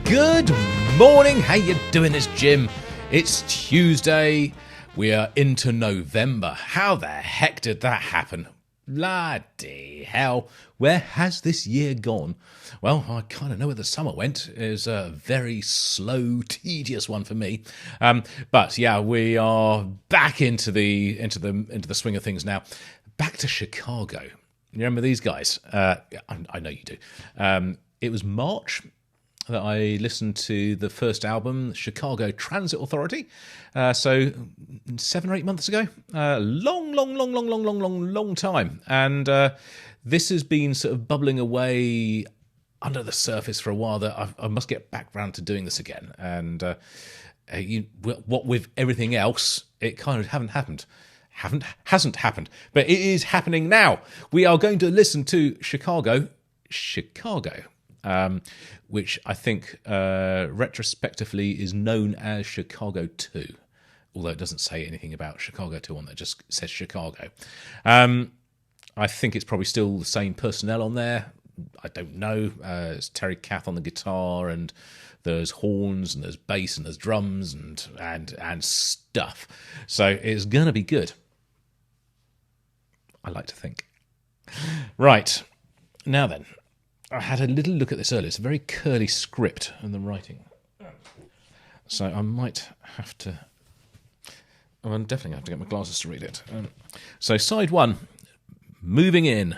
Good morning, how you doing? It's Jim. It's Tuesday. We are into November. How the heck did that happen? Bloody hell. Where has this year gone? Well, I kind of know where the summer went. It was a very slow, tedious one for me. But yeah, we are back into the swing of things now. Back to Chicago. You remember these guys? I know you do. It was March that I listened to the first album, Chicago Transit Authority. So 7 or 8 months ago. Long time. And this has been sort of bubbling away under the surface for a while, that I must get back round to doing this again. And what with everything else, it kind of hasn't happened. But it is happening now. We are going to listen to Chicago, which I think retrospectively is known as Chicago 2, although it doesn't say anything about Chicago 2 on there, it just says Chicago. I think it's probably still the same personnel on there. I don't know. It's Terry Kath on the guitar, and there's horns, and there's bass, and there's drums, and stuff. So it's going to be good. I like to think. Right. Now then. I had a little look at this earlier. It's a very curly script in the writing. So I might have to... I'm definitely have to get my glasses to read it. So side 1, Moving In,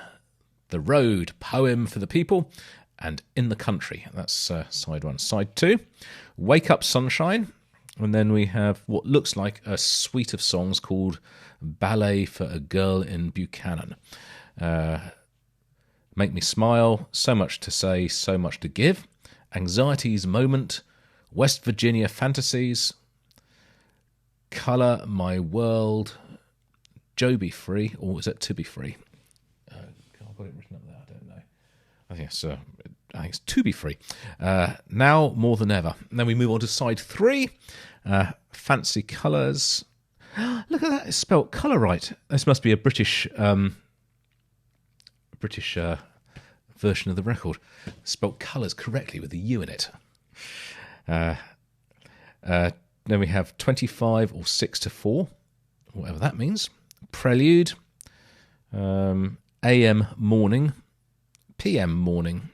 The Road, Poem for the People, and In the Country. That's side 1. Side 2, Wake Up Sunshine. And then we have what looks like a suite of songs called Ballet for a Girl in Buchanan. Make Me Smile, So Much to Say, So Much to Give, Anxiety's Moment, West Virginia Fantasies, Colour My World, Joe Be Free, or is it To Be Free? I've got it written up there, I don't know. I think it's To Be Free. Now More Than Ever. And then we move on to side 3, Fancy Colours. Look at that, it's spelt colour right. This must be a British version of the record. Spelt colours correctly with the U in it. Then we have 25 or 6 to 4, whatever that means. Prelude, AM Morning, PM Morning,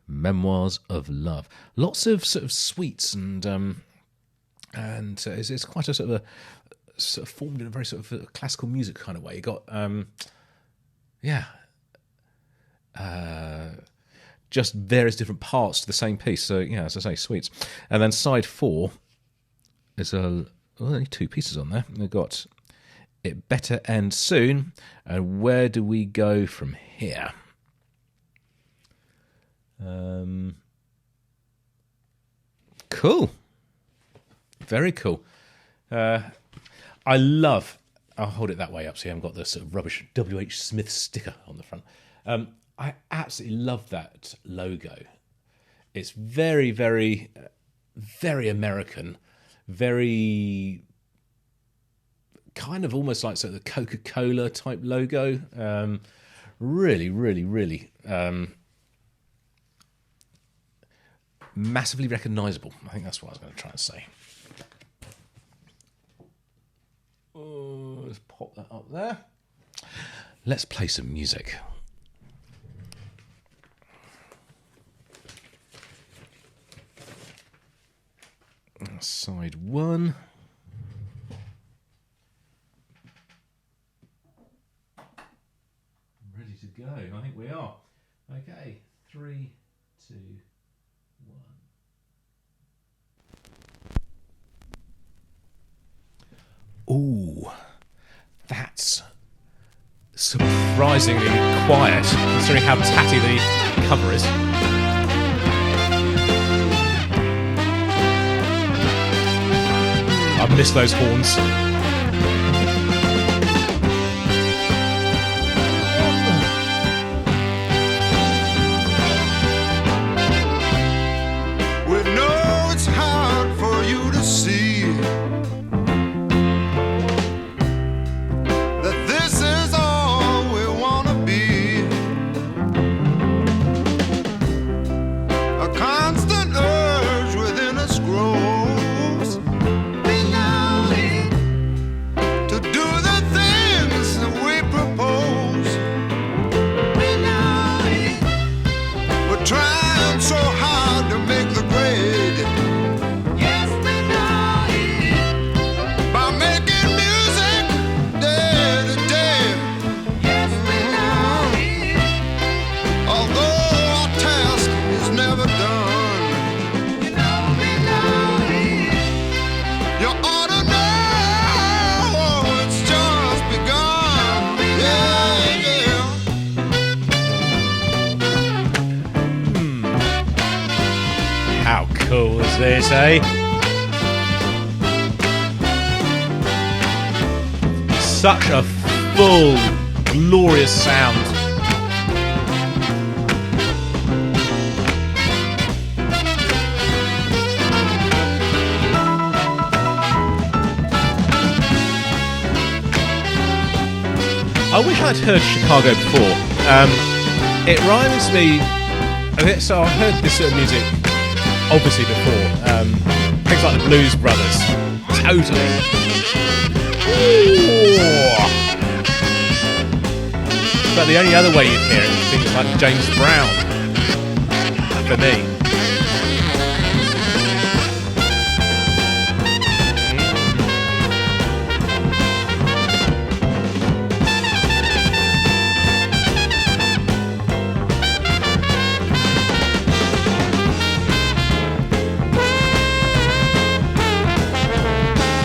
Memoirs of Love. Lots of sort of suites and it's quite a sort of formed in a very sort of classical music kind of way. You got just various different parts to the same piece. So, yeah, as I say, suites. And then side 4 is only 2 pieces on there. We've got It Better End Soon, and Where Do We Go From Here? Cool. Very cool. I love... I'll hold it that way up so you haven't got the sort of rubbish W.H. Smith sticker on the front. I absolutely love that logo. It's very, very, very American, very kind of almost like sort of the Coca-Cola type logo. Really, really, really massively recognisable. I think that's what I was going to try and say. Let's pop that up there. Let's play some music. Side 1. Ready to go. I think we are. Okay. 3, 2, 1. Ooh. That's surprisingly quiet, considering how tatty the cover is. I miss those horns. We know it's hard for you to see that this is all we want to be. A constant urge soul, as they say. Such a full, glorious sound. I wish I'd heard Chicago before. It reminds me of it. So I've heard this sort of music, obviously, before. Things like the Blues Brothers. Totally. Ooh. But the only other way you'd hear it is things like James Brown. For me.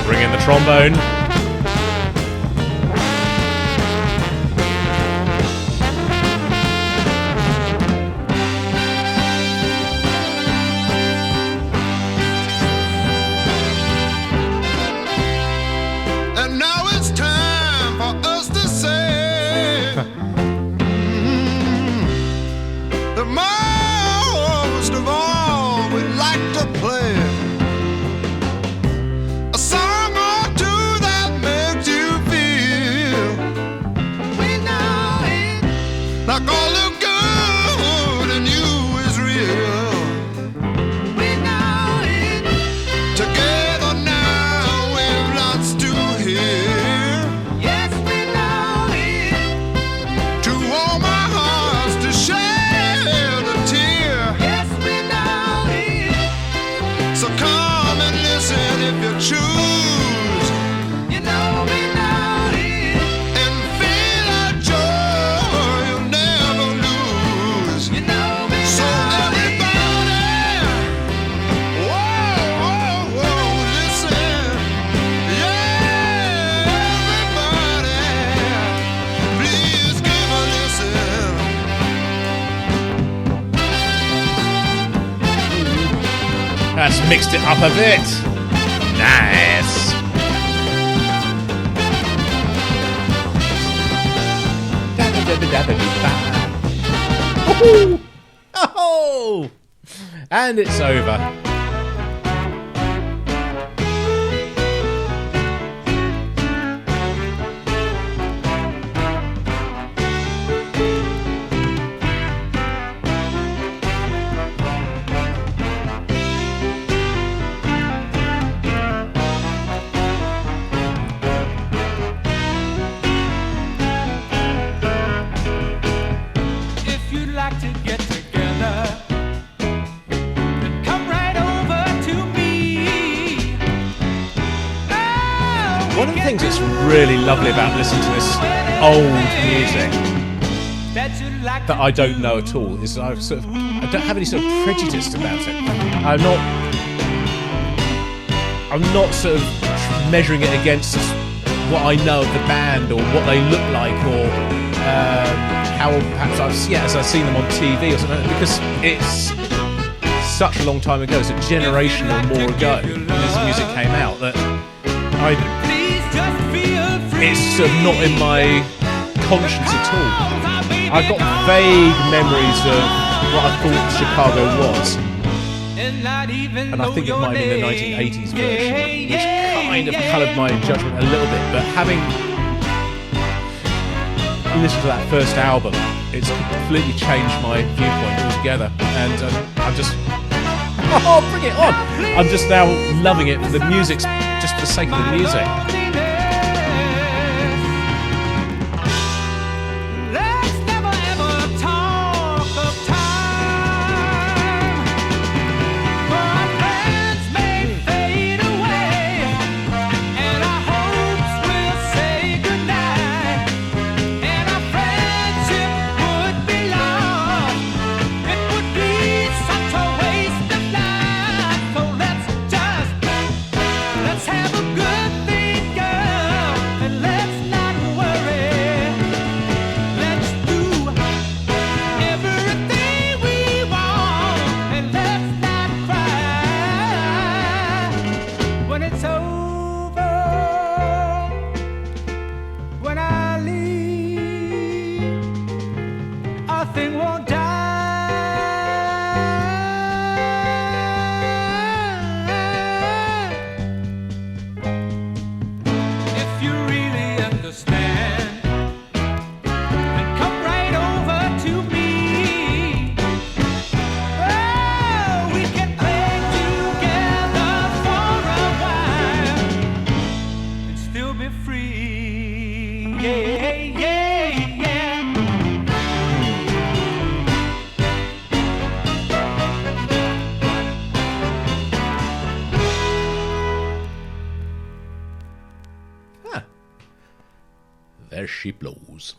Bring in the trombone. And now it's time for us to say the most of all we like to play a song or two that makes you feel like all the good in you is real. Together now we've lots to hear. Yes, we know it. To warm our hearts, to shed a tear. Yes, we know it. So come and listen if you choose. You know we know it. And feel that joy you'll never lose. You know we so know everybody, whoa, whoa, whoa, listen. Yeah, everybody, please give a listen. That's mixed it up a bit. Nice. Woohoo! Oh! And it's over. If you'd like to get together, then come right over to me. Oh, One of the things that's really lovely about listening to this old music that I don't know at all is I don't have any sort of prejudice about it. I'm not sort of measuring it against what I know of the band or what they look like or how perhaps as I've seen them on TV or something, because it's such a long time ago, it's a generation or more ago when this music came out, that it's sort of not in my conscience at all. I've got vague memories of what I thought Chicago was, and I think it might have been the 1980s version, which kind of coloured my judgment a little bit, but having listened to that first album, it's completely changed my viewpoint altogether, and I'm just bring it on. I'm just now loving it for the music, just for the sake of the music. Let's never ever talk of time, for our plans may fade away, and our hopes will say goodnight, and our friendship would be lost. It would be such a waste of life. So let's have a good thing There she blows.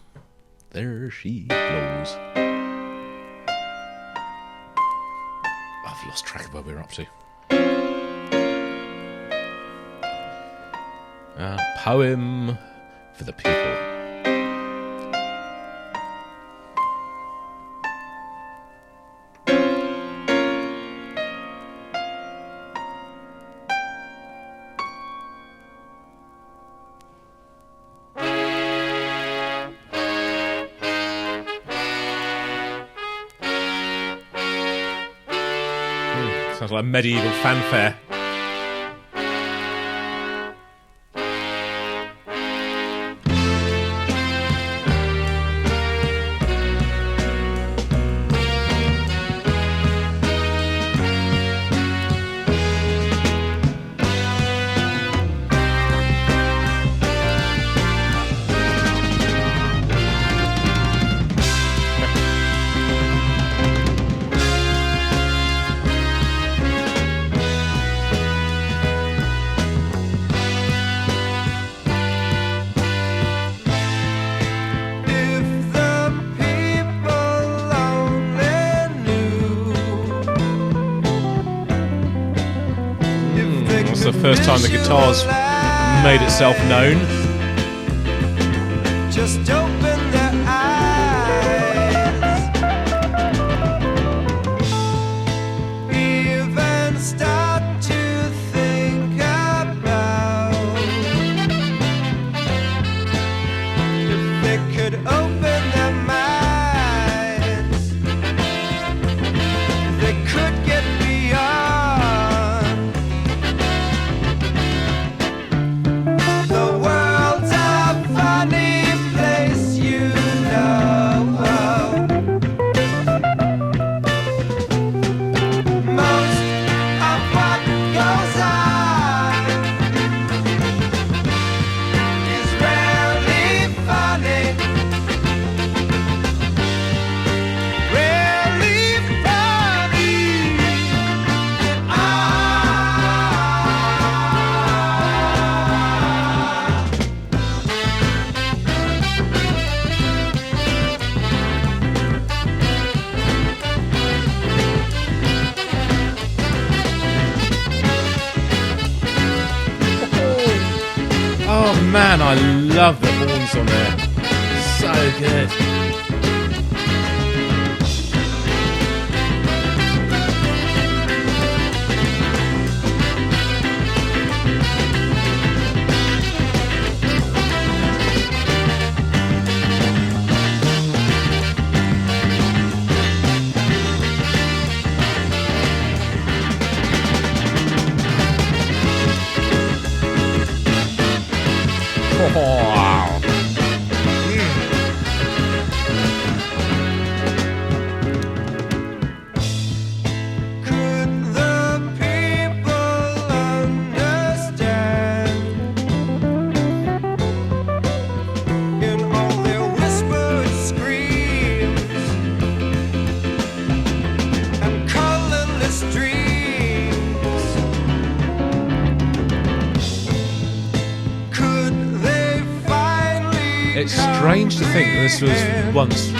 There she blows. I've lost track of where we're up to. Poem for the people. Sounds like medieval fanfare. The first time the guitar's made itself known. Just open their eyes. Even start to think about if they could open their minds, they could get beyond. Oh man, I love the horns on there. So good. Wow. Could the people understand in all their whispered screams and colorless dreams? Could they finally? It's strange to think that this was once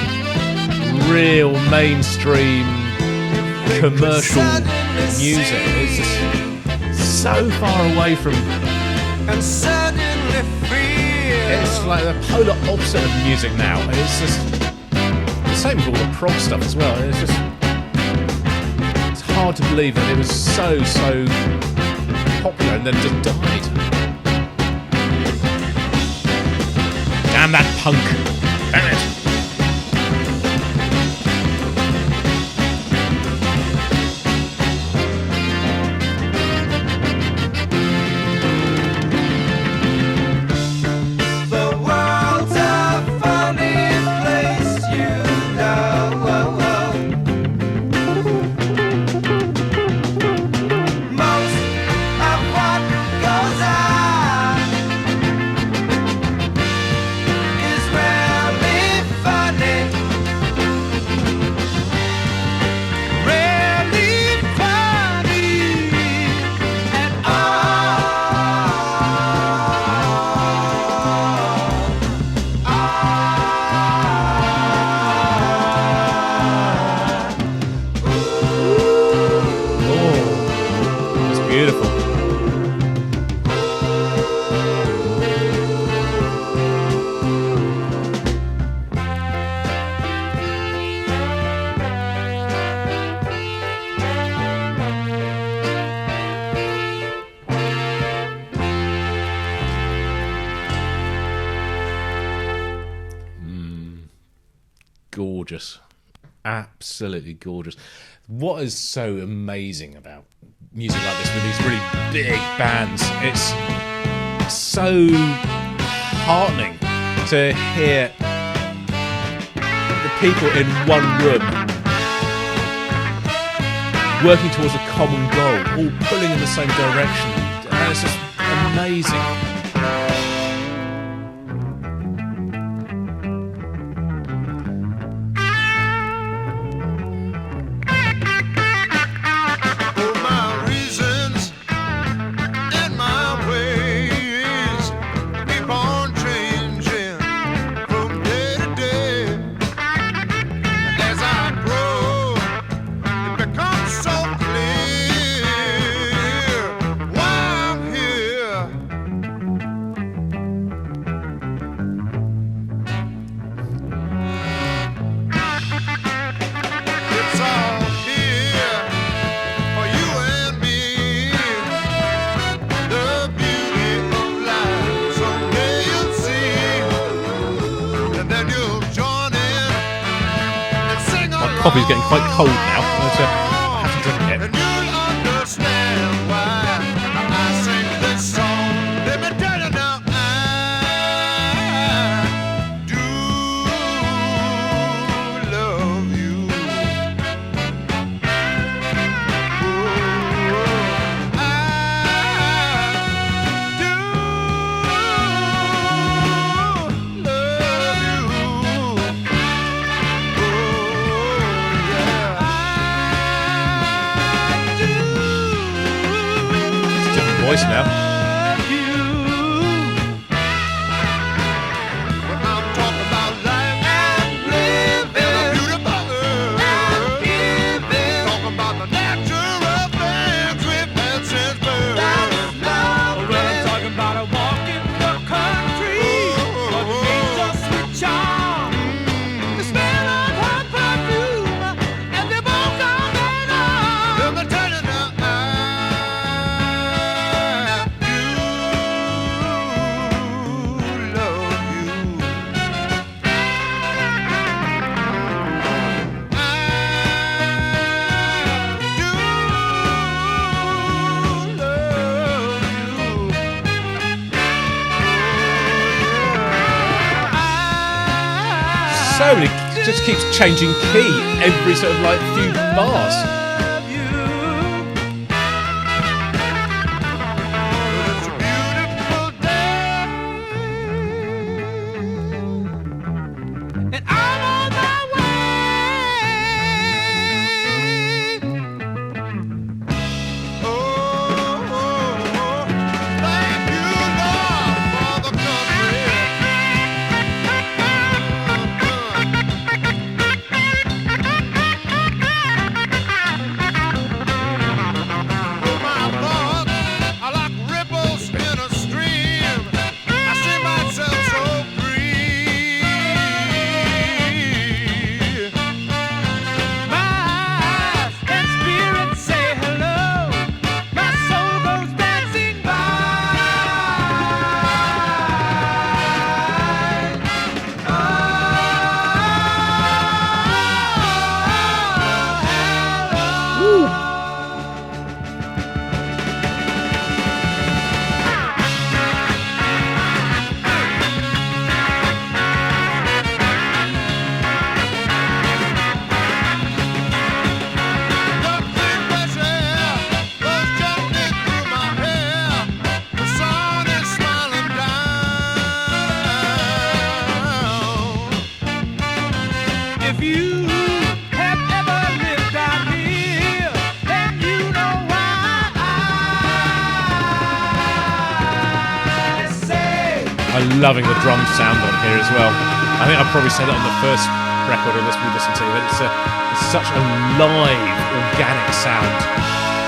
real mainstream commercial music. It's just so far away from. And suddenly feel It's like the polar opposite of music now. And it's just the same with all the prog stuff as well. It's just it's hard to believe that it was so popular and then just died. Damn that punk! Damn it! the world's a funny place, you know. Most of what goes on is rarely Beautiful. Gorgeous. Absolutely gorgeous. What is so amazing about music like this with these really big bands, it's so heartening to hear the people in one room working towards a common goal, all pulling in the same direction. And it's just amazing. Coffee's getting quite cold now. I have to drink it. And you'll understand why I sing this song. Let me tell you now, I do love you. Oh, I do love you. Voice now. So it just keeps changing key every sort of like few bars. I'm loving the drum sound on here as well. I think I probably said it on the first record of this we listened to, but it's such a live, organic sound.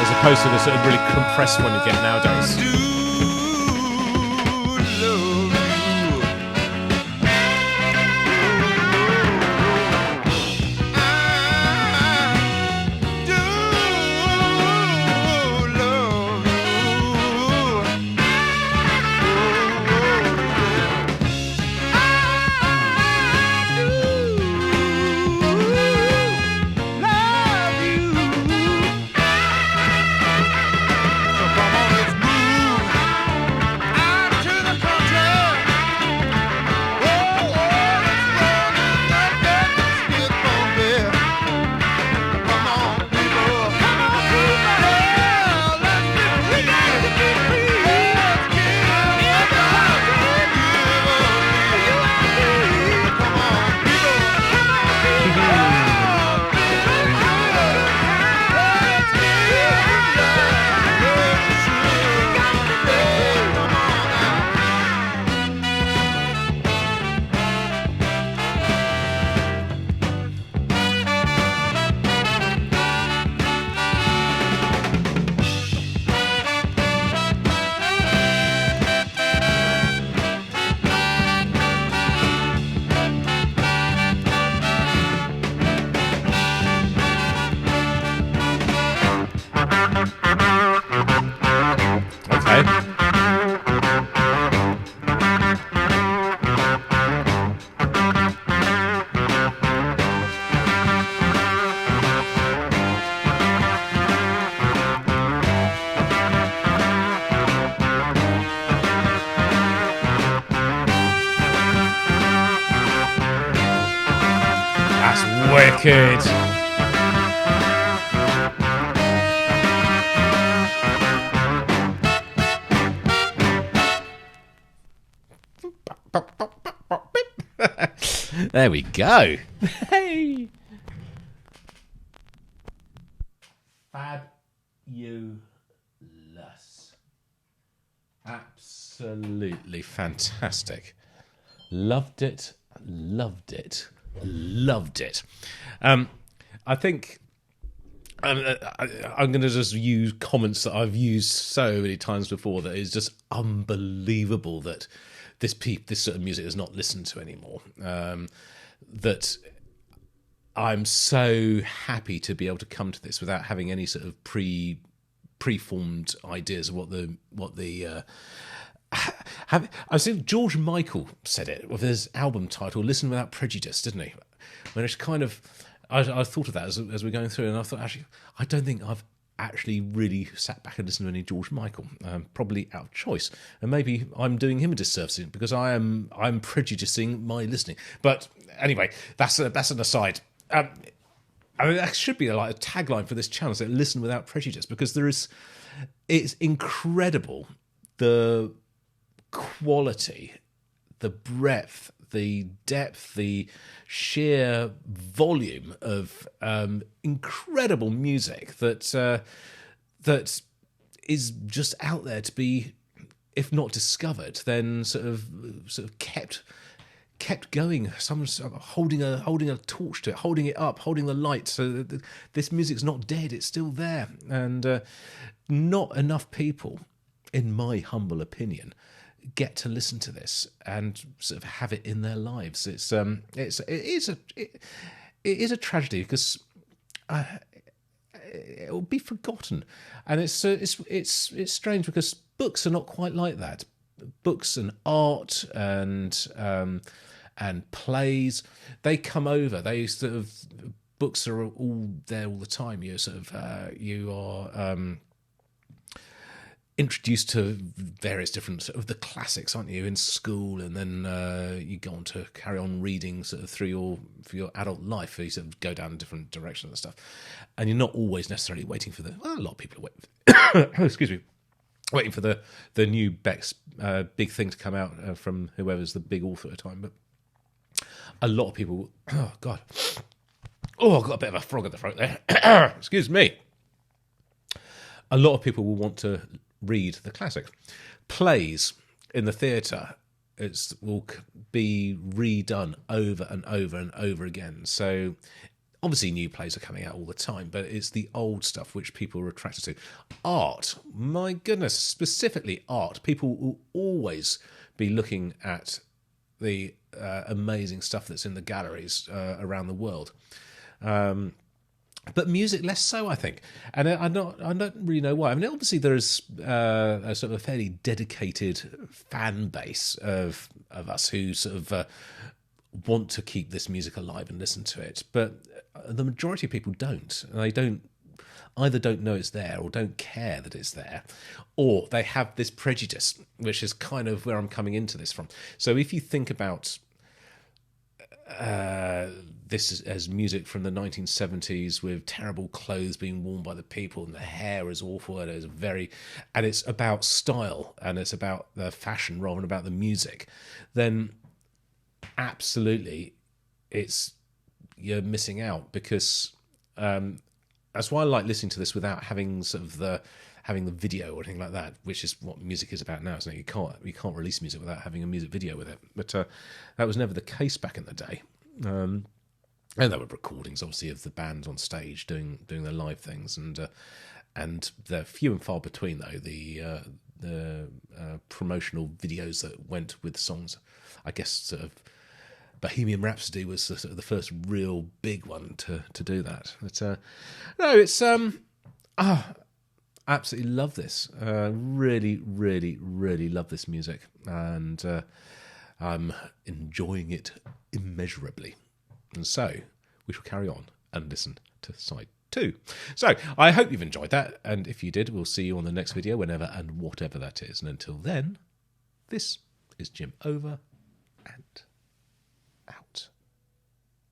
There's a opposed to the sort of really compressed one you get nowadays. Wicked. There we go. Hey. Fabulous. Absolutely fantastic. Loved it. Loved it. Loved it. I think I'm going to just use comments that I've used so many times before that is just unbelievable that this sort of music is not listened to anymore. That I'm so happy to be able to come to this without having any sort of preformed ideas of what the I think George Michael said it with his album title "Listen Without Prejudice," didn't he? When it's kind of, I thought of that as we're going through, and I thought actually, I don't think I've actually really sat back and listened to any George Michael, probably out of choice, and maybe I'm doing him a disservice because I'm prejudicing my listening. But anyway, that's an aside. I mean, that should be like a tagline for this channel: so "Listen Without Prejudice," because it's incredible the quality, the breadth, the depth, the sheer volume of incredible music that is just out there to be, if not discovered, then sort of kept going. Someone holding a torch to it, holding it up, holding the light, so that this music's not dead; it's still there. And not enough people, in my humble opinion, get to listen to this and sort of have it in their lives. It is a tragedy because it will be forgotten, and it's strange because books are not quite like that. Books and art and plays, they come over. They sort of, books are all there all the time. You are introduced to various different sort of the classics, aren't you, in school, and then you go on to carry on reading sort of through your adult life. You sort of go down a different direction and stuff, and you're not always necessarily waiting for a lot of people are waiting. Excuse me. Waiting for the new Beck's big thing to come out from whoever's the big author at the time, but a lot of people. Oh God! Oh, I've got a bit of a frog in the throat there. Excuse me. A lot of people will want to read the classics. Plays in the theatre, will be redone over and over and over again. So Obviously, new plays are coming out all the time, but it's the old stuff which people are attracted to. Art, my goodness, specifically art. People will always be looking at the amazing stuff that's in the galleries around the world. But music less so, I think, and I don't really know why. I mean, obviously there is a sort of a fairly dedicated fan base of us who sort of want to keep this music alive and listen to it, but the majority of people don't. And they don't know it's there, or don't care that it's there, or they have this prejudice, which is kind of where I'm coming into this from. So if you think about this as music from the 1970s with terrible clothes being worn by the people and the hair is awful and it's about style and it's about the fashion rather than about the music, then absolutely you're missing out, because that's why I like listening to this without having sort of having the video or anything like that, which is what music is about now, isn't it? You can't release music without having a music video with it. But that was never the case back in the day. And there were recordings, obviously, of the bands on stage doing their live things, and they're few and far between, though, the promotional videos that went with songs. I guess sort of Bohemian Rhapsody was sort of the first real big one to do that. But no, it's absolutely love this. Really, really, really love this music, and I'm enjoying it immeasurably. And so we shall carry on and listen to side 2. So I hope you've enjoyed that, and if you did, we'll see you on the next video, whenever and whatever that is. And until then, this is Jim over and